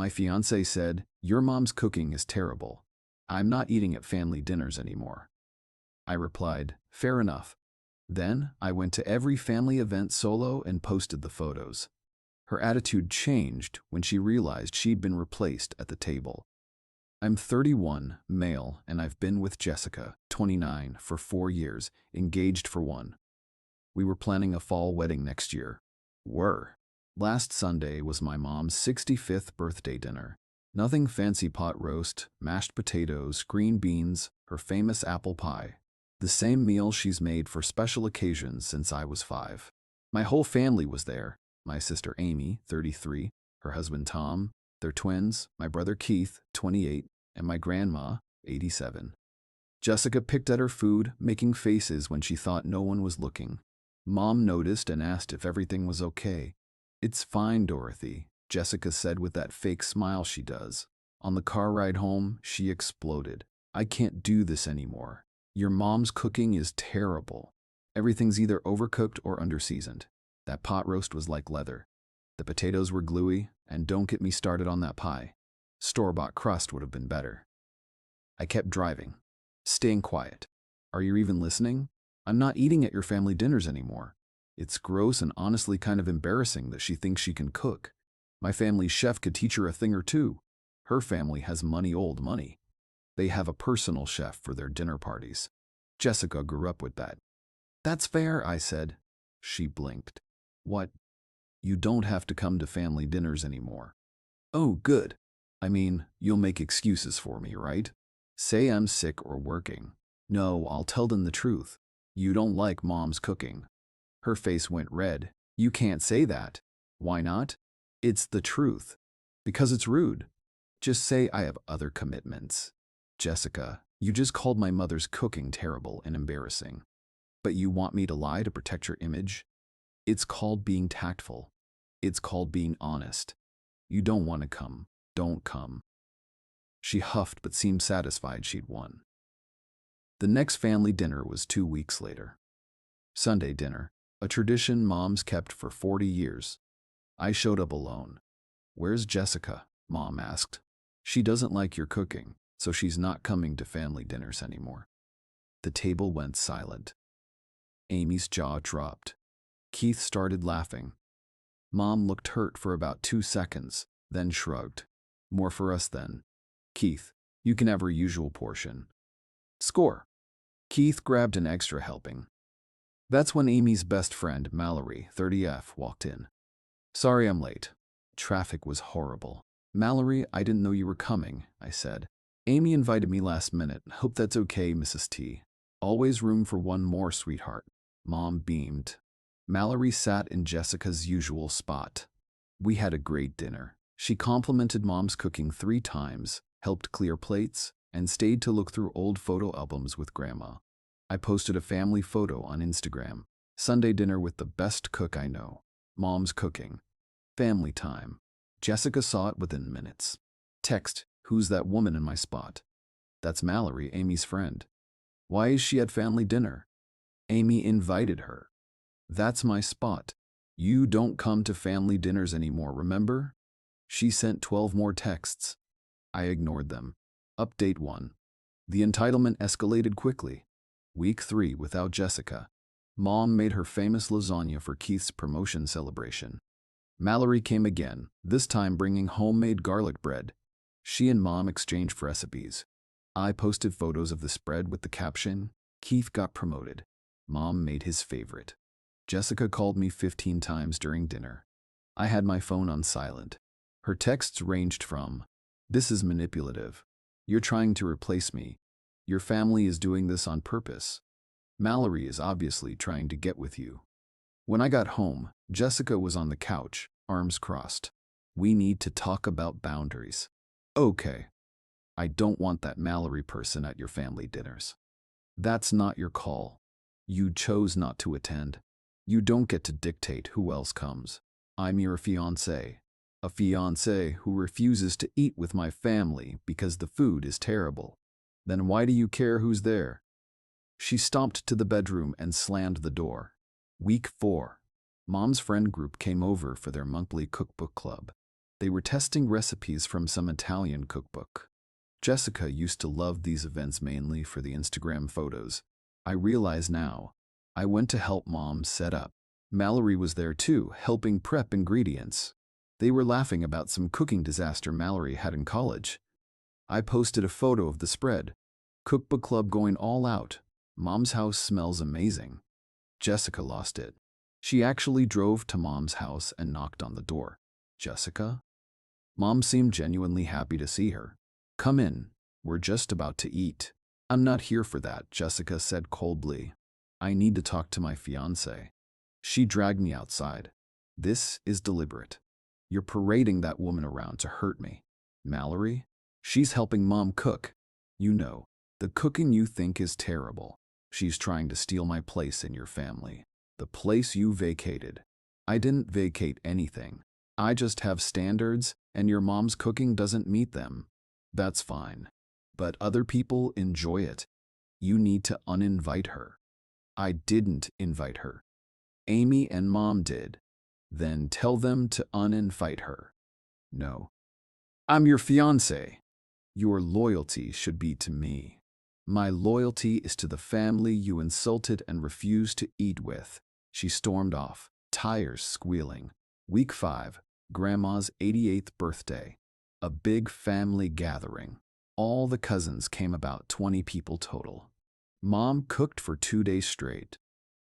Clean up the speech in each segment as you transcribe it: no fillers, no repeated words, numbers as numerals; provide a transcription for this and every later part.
My fiancé said, "Your mom's cooking is terrible. I'm not eating at family dinners anymore." I replied, "Fair enough." Then I went to every family event solo and posted the photos. Her attitude changed when she realized she'd been replaced at the table. I'm 31, male, and I've been with Jessica, 29, for 4 years, engaged for 1. We were planning a fall wedding next year. Last Sunday was my mom's 65th birthday dinner. Nothing fancy: pot roast, mashed potatoes, green beans, her famous apple pie. The same meal she's made for special occasions since I was 5. My whole family was there. My sister Amy, 33, her husband Tom, their twins, my brother Keith, 28, and my grandma, 87. Jessica picked at her food, making faces when she thought no one was looking. Mom noticed and asked if everything was okay. "It's fine, Dorothy," Jessica said with that fake smile she does. On the car ride home, she exploded. "I can't do this anymore. Your mom's cooking is terrible. Everything's either overcooked or underseasoned. That pot roast was like leather. The potatoes were gluey, and don't get me started on that pie. Store-bought crust would have been better." I kept driving, staying quiet. "Are you even listening? I'm not eating at your family dinners anymore. It's gross and honestly kind of embarrassing that she thinks she can cook. My family's chef could teach her a thing or two. Her family has old money. They have a personal chef for their dinner parties. Jessica grew up with that." "That's fair," I said. She blinked. "What? You don't have to come to family dinners anymore." "Oh, good. I mean, you'll make excuses for me, right? Say I'm sick or working." "No, I'll tell them the truth. You don't like mom's cooking." Her face went red. "You can't say that." "Why not?" "It's the truth." "Because it's rude." "Just say I have other commitments." "Jessica, you just called my mother's cooking terrible and embarrassing. But you want me to lie to protect your image? It's called being tactful. It's called being honest. You don't want to come. Don't come." She huffed but seemed satisfied she'd won. The next family dinner was 2 weeks later. Sunday dinner, a tradition Mom's kept for 40 years. I showed up alone. "Where's Jessica?" Mom asked. "She doesn't like your cooking, so she's not coming to family dinners anymore." The table went silent. Amy's jaw dropped. Keith started laughing. Mom looked hurt for about 2 seconds, then shrugged. "More for us then. Keith, you can have her usual portion." "Score." Keith grabbed an extra helping. That's when Amy's best friend, Mallerie, 30F, walked in. "Sorry I'm late. Traffic was horrible." "Mallerie, I didn't know you were coming," I said. "Amy invited me last minute. Hope that's okay, Mrs. T." "Always room for one more, sweetheart." Mom beamed. Mallerie sat in Jessica's usual spot. We had a great dinner. She complimented Mom's cooking 3 times, helped clear plates, and stayed to look through old photo albums with Grandma. I posted a family photo on Instagram. "Sunday dinner with the best cook I know. Mom's cooking. Family time." Jessica saw it within minutes. Text, "Who's that woman in my spot?" "That's Mallerie, Amy's friend." "Why is she at family dinner?" "Amy invited her." "That's my spot. You don't come to family dinners anymore, remember?" She sent 12 more texts. I ignored them. Update 1. The entitlement escalated quickly. Week 3 without Jessica. Mom made her famous lasagna for Keith's promotion celebration. Mallerie came again, this time bringing homemade garlic bread. She and Mom exchanged recipes. I posted photos of the spread with the caption, "Keith got promoted." Mom made his favorite. Jessica called me 15 times during dinner. I had my phone on silent. Her texts ranged from, "This is manipulative. You're trying to replace me. Your family is doing this on purpose. Mallerie is obviously trying to get with you." When I got home, Jessica was on the couch, arms crossed. "We need to talk about boundaries." "Okay. I don't want that Mallerie person at your family dinners." "That's not your call. You chose not to attend. You don't get to dictate who else comes. I'm your fiancé. A fiancé who refuses to eat with my family because the food is terrible. Then why do you care who's there?" She stomped to the bedroom and slammed the door. Week 4. Mom's friend group came over for their monthly cookbook club. They were testing recipes from some Italian cookbook. Jessica used to love these events mainly for the Instagram photos. I realize now. I went to help Mom set up. Mallerie was there too, helping prep ingredients. They were laughing about some cooking disaster Mallerie had in college. I posted a photo of the spread. Cookbook club going all out. Mom's house smells amazing. Jessica lost it. She actually drove to Mom's house and knocked on the door. Jessica? Mom seemed genuinely happy to see her. Come in. We're just about to eat. I'm not here for that, Jessica said coldly. I need to talk to my fiancé. She dragged me outside. This is deliberate. You're parading that woman around to hurt me. Mallerie? She's helping Mom cook. You know, the cooking you think is terrible. She's trying to steal my place in your family. The place you vacated. I didn't vacate anything. I just have standards, and your mom's cooking doesn't meet them. That's fine. But other people enjoy it. You need to uninvite her. I didn't invite her. Amy and Mom did. Then tell them to uninvite her. No. I'm your fiancé. Your loyalty should be to me. My loyalty is to the family you insulted and refused to eat with. She stormed off, tires squealing. Week 5, Grandma's 88th birthday. A big family gathering. All the cousins came, about 20 people total. Mom cooked for 2 days straight.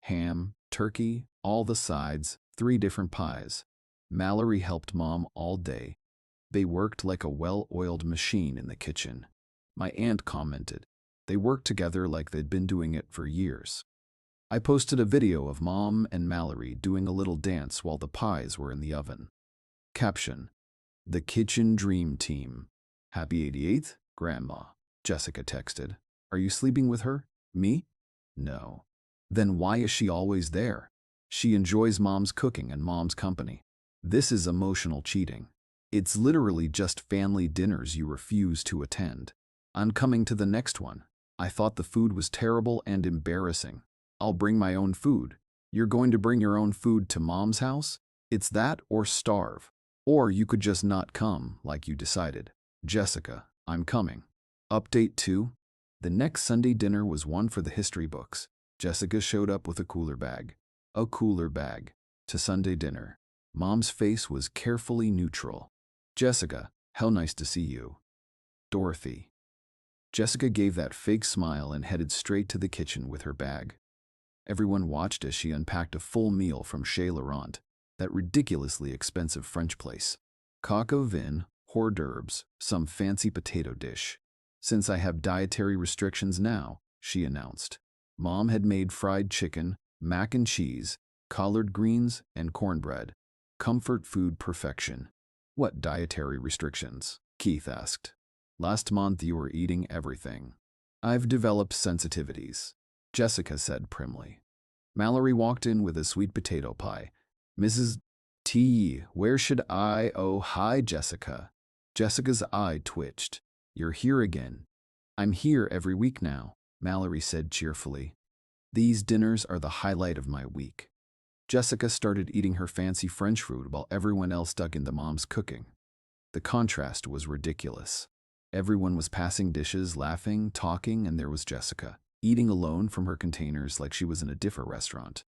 Ham, turkey, all the sides, 3 different pies. Mallerie helped Mom all day. They worked like a well-oiled machine in the kitchen. My aunt commented. They worked together like they'd been doing it for years. I posted a video of Mom and Mallerie doing a little dance while the pies were in the oven. Caption: The Kitchen Dream Team. Happy 88th, Grandma. Jessica texted. Are you sleeping with her? Me? No. Then why is she always there? She enjoys Mom's cooking and Mom's company. This is emotional cheating. It's literally just family dinners you refuse to attend. I'm coming to the next one. I thought the food was terrible and embarrassing. I'll bring my own food. You're going to bring your own food to Mom's house? It's that or starve. Or you could just not come like you decided. Jessica, I'm coming. Update 2. The next Sunday dinner was one for the history books. Jessica showed up with a cooler bag. A cooler bag. To Sunday dinner. Mom's face was carefully neutral. Jessica, how nice to see you. Dorothy. Jessica gave that fake smile and headed straight to the kitchen with her bag. Everyone watched as she unpacked a full meal from Chez Laurent, that ridiculously expensive French place. Coq au vin, hors d'oeuvres, some fancy potato dish. Since I have dietary restrictions now, she announced. Mom had made fried chicken, mac and cheese, collard greens, and cornbread. Comfort food perfection. What dietary restrictions? Keith asked. Last month you were eating everything. I've developed sensitivities, Jessica said primly. Mallerie walked in with a sweet potato pie. Mrs. T, where should I? Oh, hi, Jessica. Jessica's eye twitched. You're here again. I'm here every week now, Mallerie said cheerfully. These dinners are the highlight of my week. Jessica started eating her fancy French food while everyone else dug into Mom's cooking. The contrast was ridiculous. Everyone was passing dishes, laughing, talking, and there was Jessica, eating alone from her containers like she was in a different restaurant.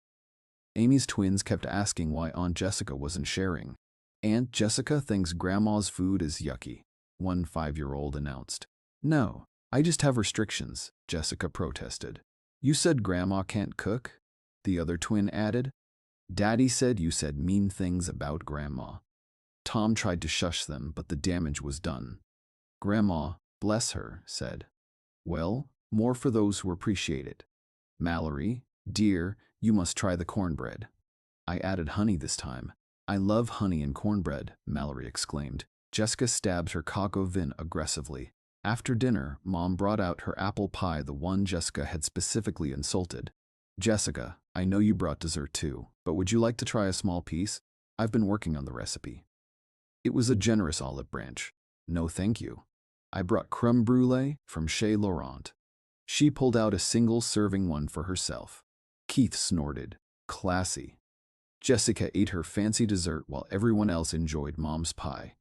Amy's twins kept asking why Aunt Jessica wasn't sharing. Aunt Jessica thinks Grandma's food is yucky, one 5-year-old announced. No, I just have restrictions, Jessica protested. You said Grandma can't cook? The other twin added. Daddy said you said mean things about Grandma. Tom tried to shush them, but the damage was done. Grandma, bless her, said. Well, more for those who appreciate it. Mallerie, dear, you must try the cornbread. I added honey this time. I love honey and cornbread, Mallerie exclaimed. Jessica stabbed her coq au vin aggressively. After dinner, Mom brought out her apple pie, the one Jessica had specifically insulted. Jessica, I know you brought dessert too, but would you like to try a small piece? I've been working on the recipe. It was a generous olive branch. No thank you. I brought creme brulee from Chez Laurent. She pulled out a single-serving one for herself. Keith snorted. Classy. Jessica ate her fancy dessert while everyone else enjoyed Mom's pie.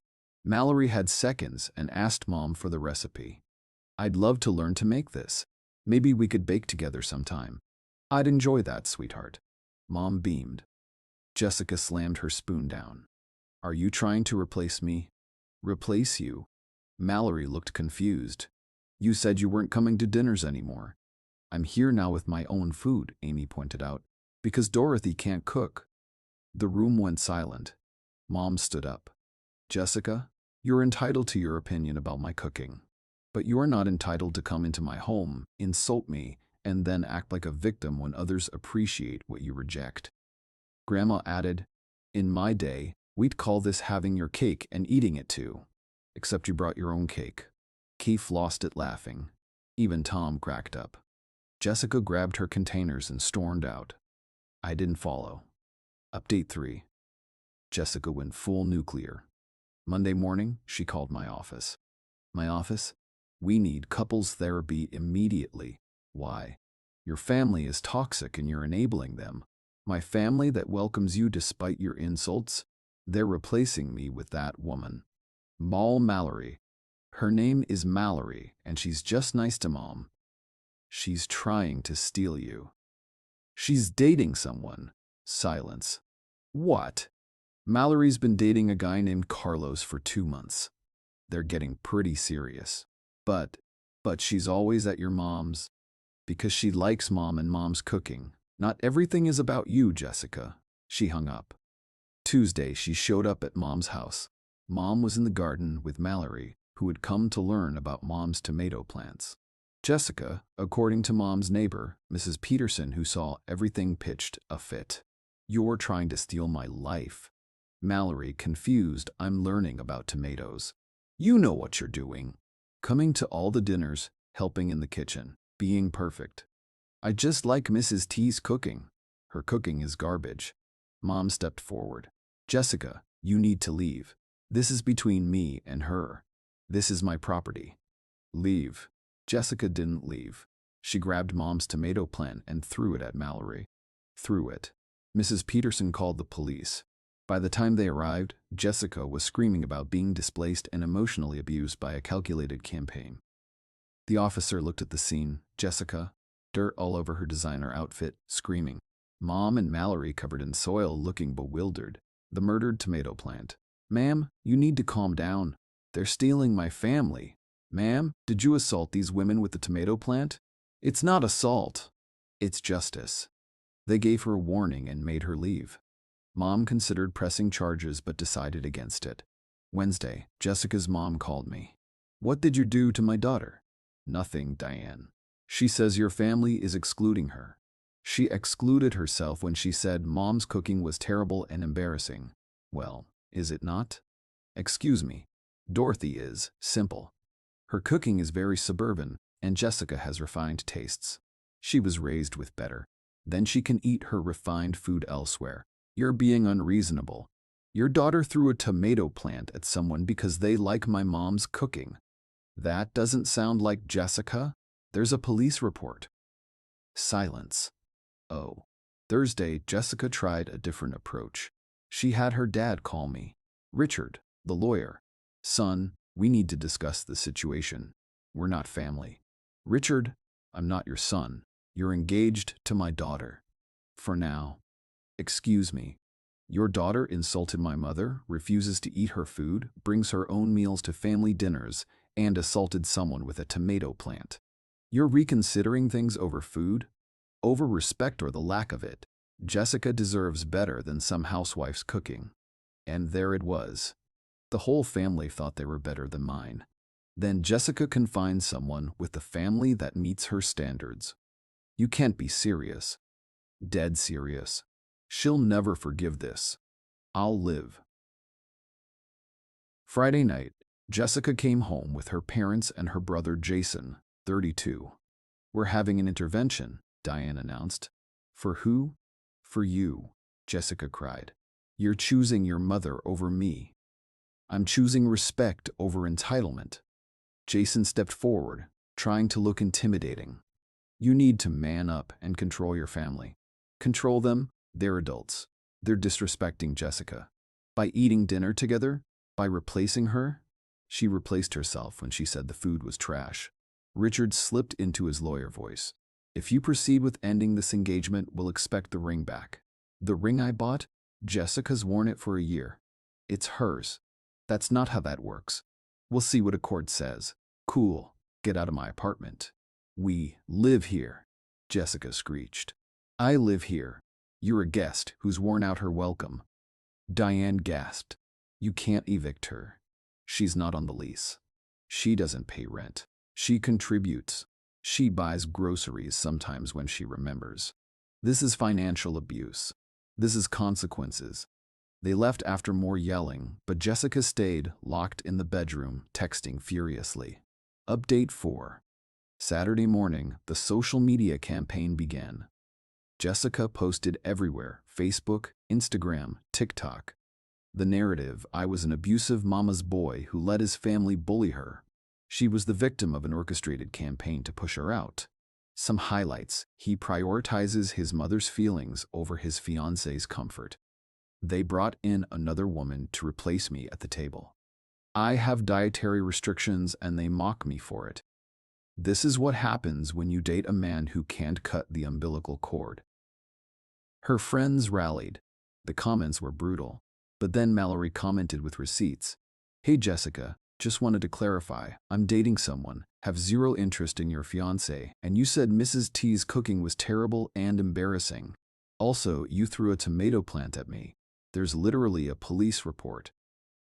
Mallerie had seconds and asked Mom for the recipe. I'd love to learn to make this. Maybe we could bake together sometime. I'd enjoy that, sweetheart. Mom beamed. Jessica slammed her spoon down. Are you trying to replace me? Replace you? Mallerie looked confused. You said you weren't coming to dinners anymore. I'm here now with my own food, Amy pointed out, because Dorothy can't cook. The room went silent. Mom stood up. Jessica, you're entitled to your opinion about my cooking. But you're not entitled to come into my home, insult me, and then act like a victim when others appreciate what you reject. Grandma added, in my day, we'd call this having your cake and eating it too. Except you brought your own cake. Keith lost it laughing. Even Tom cracked up. Jessica grabbed her containers and stormed out. I didn't follow. Update 3. Jessica went full nuclear. Monday morning, she called my office. My office? We need couples therapy immediately. Why? Your family is toxic and you're enabling them. My family that welcomes you despite your insults? They're replacing me with that woman. Mallerie. Her name is Mallerie, and she's just nice to Mom. She's trying to steal you. She's dating someone. Silence. What? Mallory's been dating a guy named Carlos for 2 months. They're getting pretty serious. But she's always at your mom's. Because she likes Mom and Mom's cooking. Not everything is about you, Jessica. She hung up. Tuesday, she showed up at Mom's house. Mom was in the garden with Mallerie, who had come to learn about Mom's tomato plants. Jessica, according to Mom's neighbor, Mrs. Peterson, who saw everything, pitched a fit. You're trying to steal my life. Mallerie, confused, I'm learning about tomatoes. You know what you're doing. Coming to all the dinners, helping in the kitchen, being perfect. I just like Mrs. T's cooking. Her cooking is garbage. Mom stepped forward. Jessica, you need to leave. This is between me and her. This is my property. Leave. Jessica didn't leave. She grabbed Mom's tomato plant and threw it at Mallerie. Threw it. Mrs. Peterson called the police. By the time they arrived, Jessica was screaming about being displaced and emotionally abused by a calculated campaign. The officer looked at the scene. Jessica, dirt all over her designer outfit, screaming. Mom and Mallerie covered in soil, looking bewildered. The murdered tomato plant. Ma'am, you need to calm down. They're stealing my family. Ma'am, did you assault these women with the tomato plant? It's not assault. It's justice. They gave her a warning and made her leave. Mom considered pressing charges but decided against it. Wednesday, Jessica's mom called me. What did you do to my daughter? Nothing, Diane. She says your family is excluding her. She excluded herself when she said Mom's cooking was terrible and embarrassing. Well, is it not? Excuse me. Dorothy is simple. Her cooking is very suburban, and Jessica has refined tastes. She was raised with better. Then she can eat her refined food elsewhere. You're being unreasonable. Your daughter threw a tomato plant at someone because they like my mom's cooking. That doesn't sound like Jessica. There's a police report. Silence. Oh. Thursday, Jessica tried a different approach. She had her dad call me. Richard, the lawyer. Son, we need to discuss the situation. We're not family. Richard, I'm not your son. You're engaged to my daughter. For now. Excuse me. Your daughter insulted my mother, refuses to eat her food, brings her own meals to family dinners, and assaulted someone with a tomato plant. You're reconsidering things over food? Over respect or the lack of it. Jessica deserves better than some housewife's cooking. And there it was. The whole family thought they were better than mine. Then Jessica can find someone with the family that meets her standards. You can't be serious. Dead serious. She'll never forgive this. I'll live. Friday night, Jessica came home with her parents and her brother Jason, 32. We're having an intervention, Diane announced. For who? For you, Jessica cried. You're choosing your mother over me. I'm choosing respect over entitlement. Jason stepped forward, trying to look intimidating. You need to man up and control your family. Control them. They're adults. They're disrespecting Jessica. By eating dinner together, By replacing her? She replaced herself when she said the food was trash. Richard slipped into his lawyer voice. If you proceed with ending this engagement, we'll expect the ring back. The ring I bought? Jessica's worn it for a year. It's hers. That's not how that works. We'll see what a court says. Cool. Get out of my apartment. We live here, Jessica screeched. I live here. You're a guest who's worn out her welcome. Diane gasped. You can't evict her. She's not on the lease. She doesn't pay rent. She contributes. She buys groceries sometimes when she remembers. This is financial abuse. This is consequences. They left after more yelling, but Jessica stayed, locked in the bedroom, texting furiously. Update 4. Saturday morning, the social media campaign began. Jessica posted everywhere: Facebook, Instagram, TikTok. The narrative: I was an abusive mama's boy who let his family bully her. She was the victim of an orchestrated campaign to push her out. Some highlights: he prioritizes his mother's feelings over his fiancée's comfort. They brought in another woman to replace me at the table. I have dietary restrictions and they mock me for it. This is what happens when you date a man who can't cut the umbilical cord. Her friends rallied. The comments were brutal. But then Mallerie commented with receipts. Hey Jessica, just wanted to clarify, I'm dating someone, have zero interest in your fiancé, and you said Mrs. T's cooking was terrible and embarrassing. Also, you threw a tomato plant at me. There's literally a police report.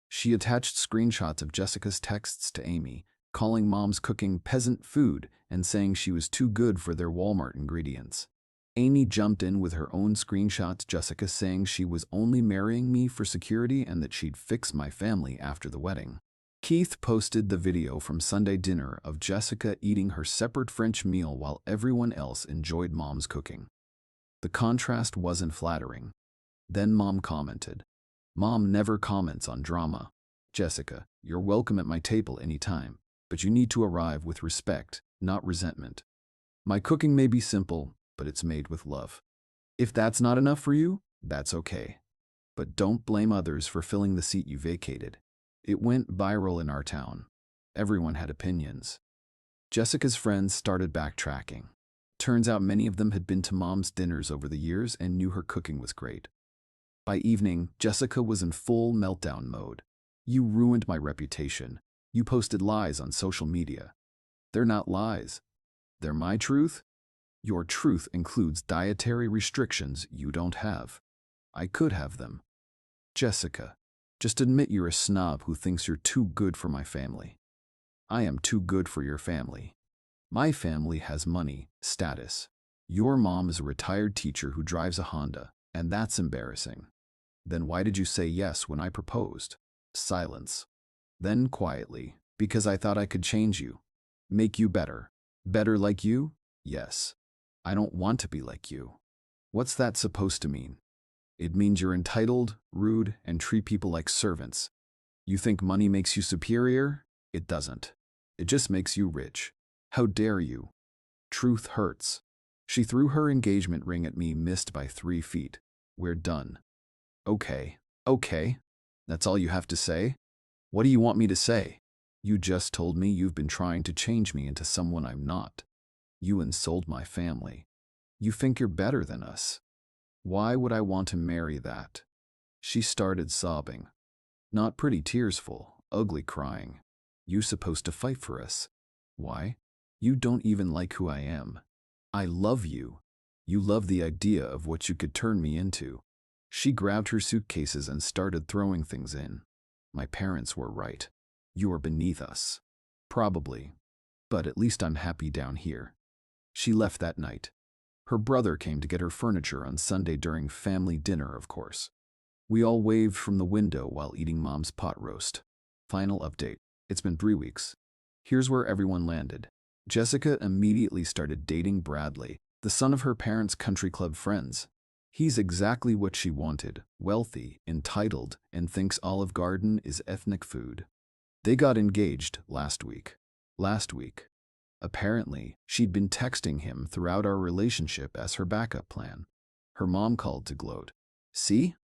She attached screenshots of Jessica's texts to Amy, calling mom's cooking peasant food and saying she was too good for their Walmart ingredients. Amy jumped in with her own screenshots, Jessica saying she was only marrying me for security and that she'd fix my family after the wedding. Keith posted the video from Sunday dinner of Jessica eating her separate French meal while everyone else enjoyed mom's cooking. The contrast wasn't flattering. Then mom commented. Mom never comments on drama. Jessica, you're welcome at my table anytime, but you need to arrive with respect, not resentment. My cooking may be simple, but it's made with love. If that's not enough for you, that's okay. But don't blame others for filling the seat you vacated. It went viral in our town. Everyone had opinions. Jessica's friends started backtracking. Turns out many of them had been to mom's dinners over the years and knew her cooking was great. By evening, Jessica was in full meltdown mode. You ruined my reputation. You posted lies on social media. They're not lies. They're my truth. Your truth includes dietary restrictions you don't have. I could have them. Jessica, just admit you're a snob who thinks you're too good for my family. I am too good for your family. My family has money, status. Your mom is a retired teacher who drives a Honda, and that's embarrassing. Then why did you say yes when I proposed? Silence. Then quietly, because I thought I could change you. Make you better. Better like you? Yes. I don't want to be like you. What's that supposed to mean? It means you're entitled, rude, and treat people like servants. You think money makes you superior? It doesn't. It just makes you rich. How dare you? Truth hurts. She threw her engagement ring at me, missed by 3 feet. We're done. Okay. That's all you have to say? What do you want me to say? You just told me you've been trying to change me into someone I'm not. You insult my family. You think you're better than us. Why would I want to marry that? She started sobbing. Not pretty tears full, ugly crying. You supposed to fight for us. Why? You don't even like who I am. I love you. You love the idea of what you could turn me into. She grabbed her suitcases and started throwing things in. My parents were right. You are beneath us. Probably. But at least I'm happy down here. She left that night. Her brother came to get her furniture on Sunday during family dinner, of course. We all waved from the window while eating mom's pot roast. Final update. It's been 3 weeks. Here's where everyone landed. Jessica immediately started dating Bradley, the son of her parents' country club friends. He's exactly what she wanted, wealthy, entitled, and thinks Olive Garden is ethnic food. They got engaged last week. Apparently, she'd been texting him throughout our relationship as her backup plan. Her mom called to gloat. See?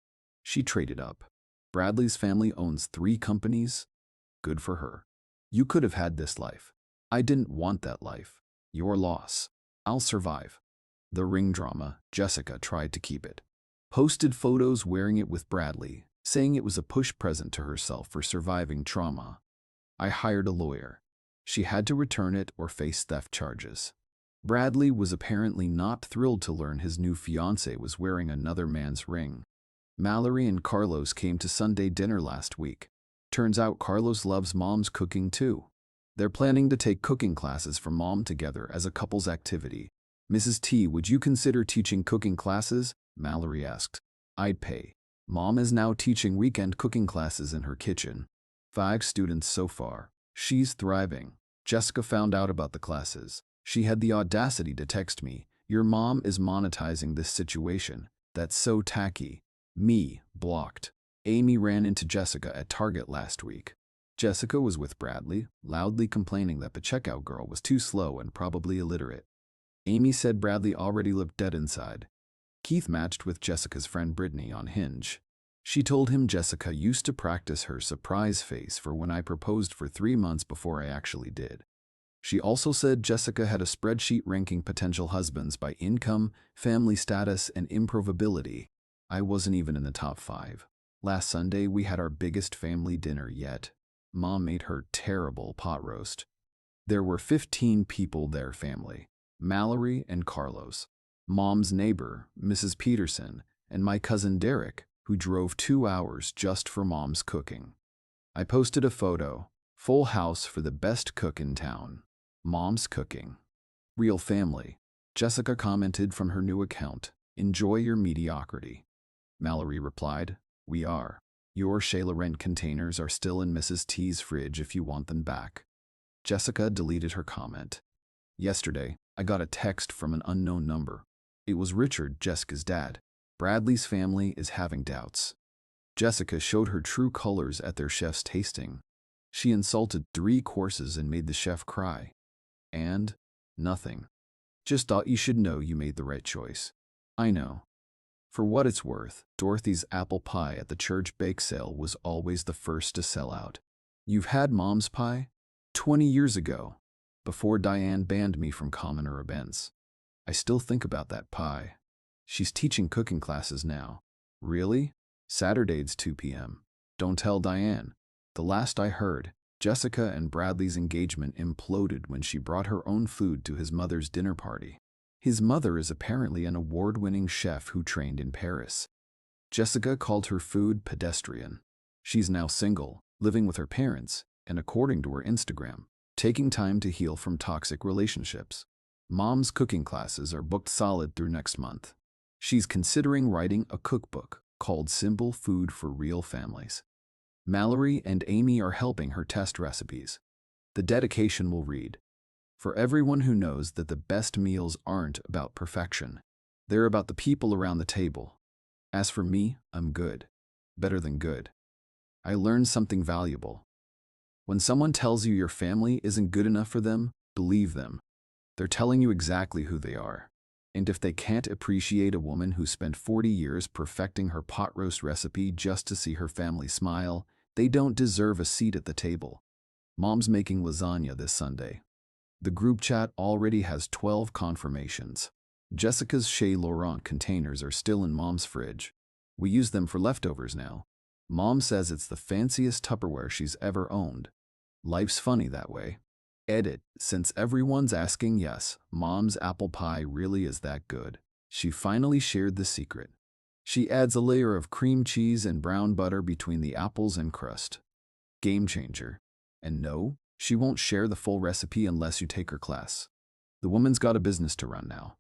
She traded up. Bradley's family owns 3 companies. Good for her. You could have had this life. I didn't want that life. Your loss. I'll survive. The ring drama, Jessica tried to keep it. Posted photos wearing it with Bradley, saying it was a push present to herself for surviving trauma. I hired a lawyer. She had to return it or face theft charges. Bradley was apparently not thrilled to learn his new fiancée was wearing another man's ring. Mallerie and Carlos came to Sunday dinner last week. Turns out Carlos loves Mom's cooking too. They're planning to take cooking classes from Mom together as a couple's activity. Mrs. T, would you consider teaching cooking classes? Mallerie asked. I'd pay. Mom is now teaching weekend cooking classes in her kitchen. 5 students so far. She's thriving. Jessica found out about the classes. She had the audacity to text me, "Your mom is monetizing this situation. That's so tacky." Me, blocked. Amy ran into Jessica at Target last week. Jessica was with Bradley, loudly complaining that the checkout girl was too slow and probably illiterate. Amy said Bradley already looked dead inside. Keith matched with Jessica's friend Brittany on Hinge. She told him Jessica used to practice her surprise face for when I proposed for 3 months before I actually did. She also said Jessica had a spreadsheet ranking potential husbands by income, family status, and improvability. I wasn't even in the top 5. Last Sunday, we had our biggest family dinner yet. Mom made her terrible pot roast. There were 15 people there, family. Mallerie and Carlos, Mom's neighbor, Mrs. Peterson, and my cousin Derek, who drove 2 hours just for Mom's cooking. I posted a photo, full house for the best cook in town. Mom's cooking. Real family. Jessica commented from her new account, "Enjoy your mediocrity." Mallerie replied, "We are. Your Chez Laurent containers are still in Mrs. T's fridge if you want them back." Jessica deleted her comment. Yesterday, I got a text from an unknown number. It was Richard, Jessica's dad. Bradley's family is having doubts. Jessica showed her true colors at their chef's tasting. She insulted 3 courses and made the chef cry. And nothing. Just thought you should know you made the right choice. I know. For what it's worth, Dorothy's apple pie at the church bake sale was always the first to sell out. You've had Mom's pie? 20 years ago, before Diane banned me from commoner events. I still think about that pie. She's teaching cooking classes now. Really? Saturdays 2 p.m. Don't tell Diane. The last I heard, Jessica and Bradley's engagement imploded when she brought her own food to his mother's dinner party. His mother is apparently an award-winning chef who trained in Paris. Jessica called her food pedestrian. She's now single, living with her parents, and according to her Instagram, taking time to heal from toxic relationships. Mom's cooking classes are booked solid through next month. She's considering writing a cookbook called Simple Food for Real Families. Mallerie and Amy are helping her test recipes. The dedication will read, "For everyone who knows that the best meals aren't about perfection. They're about the people around the table. As for me, I'm good. Better than good. I learned something valuable. When someone tells you your family isn't good enough for them, believe them. They're telling you exactly who they are. And if they can't appreciate a woman who spent 40 years perfecting her pot roast recipe just to see her family smile, they don't deserve a seat at the table." Mom's making lasagna this Sunday. The group chat already has 12 confirmations. Jessica's Chez Laurent containers are still in Mom's fridge. We use them for leftovers now. Mom says it's the fanciest Tupperware she's ever owned. Life's funny that way. Edit, since everyone's asking, yes, Mom's apple pie really is that good. She finally shared the secret. She adds a layer of cream cheese and brown butter between the apples and crust. Game changer. And no, she won't share the full recipe unless you take her class. The woman's got a business to run now.